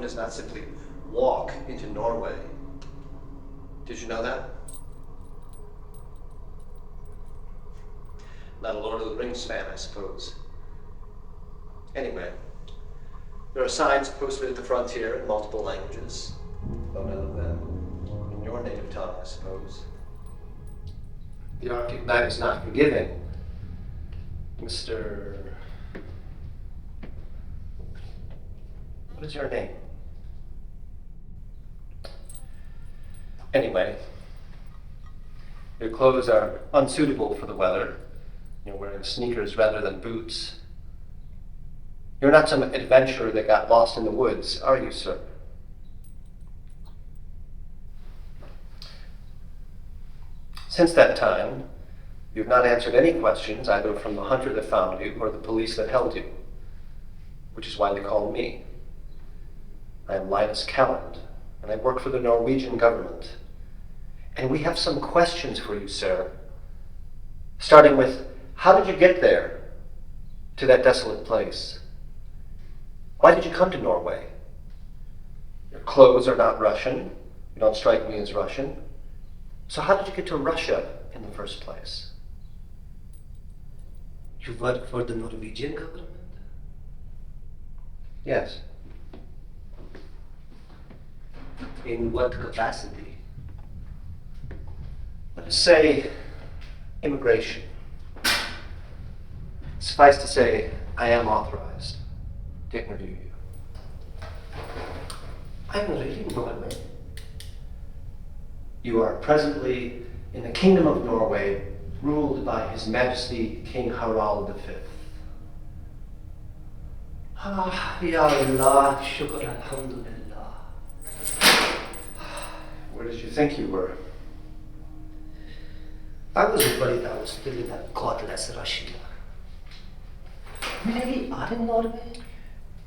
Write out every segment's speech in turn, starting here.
does not simply walk into Norway. Did you know that? Not a Lord of the Rings fan, I suppose. Anyway, there are signs posted at the frontier in multiple languages, though none of them in your native tongue, I suppose. The Arctic night is not forgiving, Mr. What is your name? Anyway, your clothes are unsuitable for the weather. You're wearing sneakers rather than boots. You're not some adventurer that got lost in the woods, are you, sir? Since that time, you've not answered any questions either from the hunter that found you or the police that held you, which is why they call me. I am Linus Calland, and I work for the Norwegian government. And we have some questions for you, sir. Starting with, how did you get there, to that desolate place? Why did you come to Norway? Your clothes are not Russian. You don't strike me as Russian. So how did you get to Russia in the first place? You work for the Norwegian government? Yes. In what capacity? Let us say immigration. Suffice to say, I am authorized to interview you. I'm really Norway. You are presently in the Kingdom of Norway, ruled by His Majesty King Harald V. Ya Allah, shukr alhamdulillah. Where did you think you were? I was worried I was still in that godless Russia. Really, are in Norway?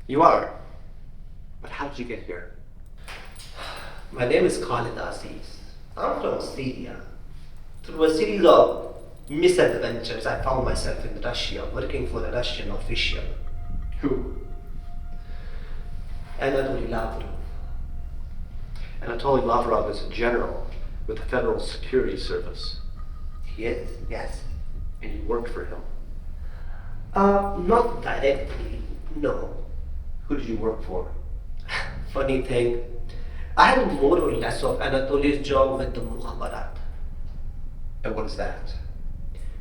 You are. But how did you get here? My name is Khalid Aziz. I'm from Syria. Through a series of misadventures, I found myself in Russia, working for a Russian official. Who? Anatoly Lavrov. Anatoly Lavrov is a general with the Federal Security Service. Yes, yes. And you worked for him. Not directly, no. Who did you work for? Funny thing, I had more or less of Anatoly's job with the Mukhabarat. And what is that?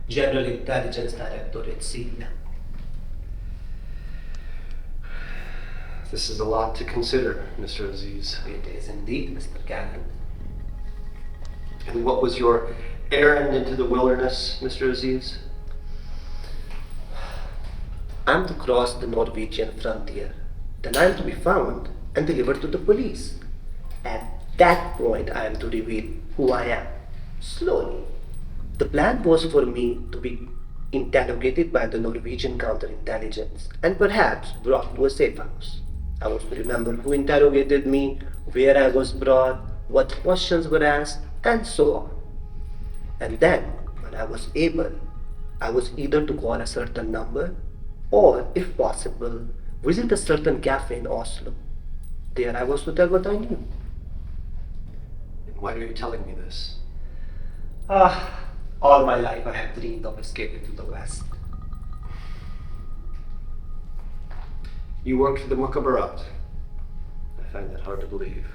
General Intelligence Director in Syria. This is a lot to consider, Mr. Aziz. It is indeed, Mr. Calland. And what was your errand into the wilderness, Mr. Aziz? I'm to cross the Norwegian frontier. Then I am to be found and delivered to the police. At that point, I am to reveal who I am, slowly. The plan was for me to be interrogated by the Norwegian counterintelligence and perhaps brought to a safe house. I was to remember who interrogated me, where I was brought, what questions were asked, and so on. And then, when I was able, I was either to call a certain number or, if possible, visit a certain cafe in Oslo. There I was to tell what I knew. And why are you telling me this? All my life I have dreamed of escaping to the West. You worked for the Mukhabarat. I find that hard to believe.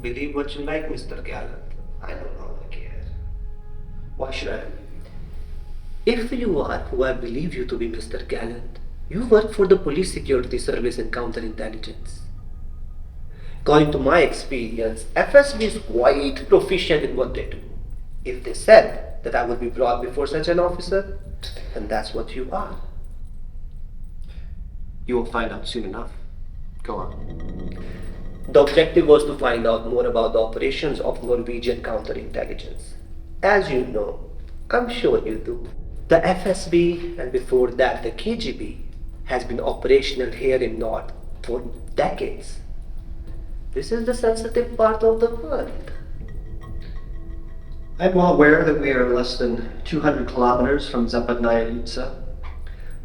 Believe what you like, Mr. Gallant. I no longer care. Why should I? If you are who I believe you to be, Mr. Gallant, you work for the Police Security Service and Counterintelligence. According to my experience, FSB is quite proficient in what they do. If they said that I would be brought before such an officer, then that's what you are. You will find out soon enough. Go on. The objective was to find out more about the operations of Norwegian counterintelligence. As you know, I'm sure you do, the FSB and before that the KGB has been operational here in North for decades. This is the sensitive part of the world. I'm well aware that we are less than 200 kilometers from Zapadnaya Litsa.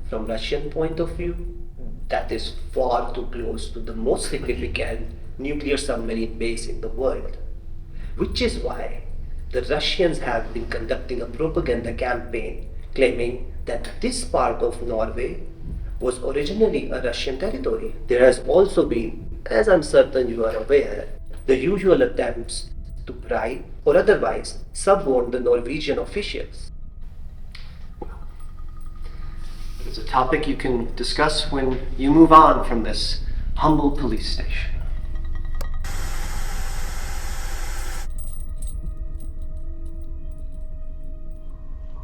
From Russian point of view, that is far too close to the most significant nuclear submarine base in the world. Which is why the Russians have been conducting a propaganda campaign claiming that this part of Norway was originally a Russian territory. There has also been, as I'm certain you are aware, the usual attempts to bribe or otherwise suborn the Norwegian officials. It's a topic you can discuss when you move on from this humble police station.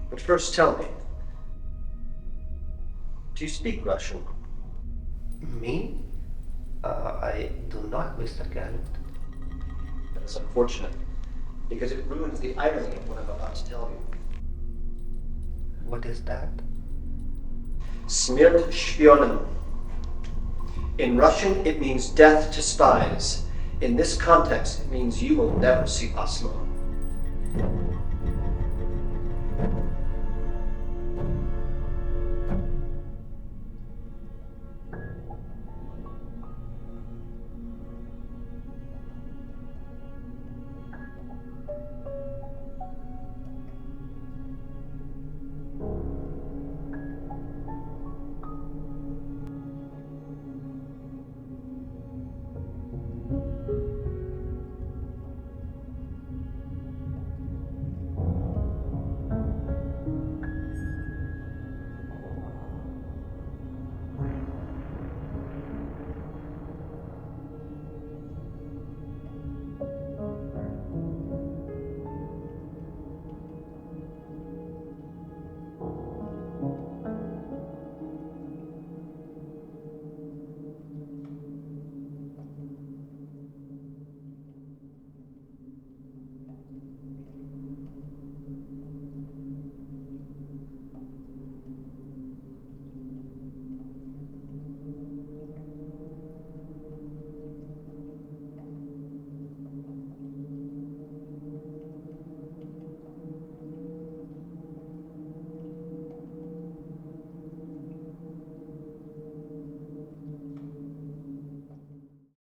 But first tell me, do you speak Russian? Me? I do not, Mr. Garrett. That is unfortunate, because it ruins the irony of what I'm about to tell you. What is that? Smert Spionen. In Russian, it means death to spies. In this context, it means you will never see Oslo.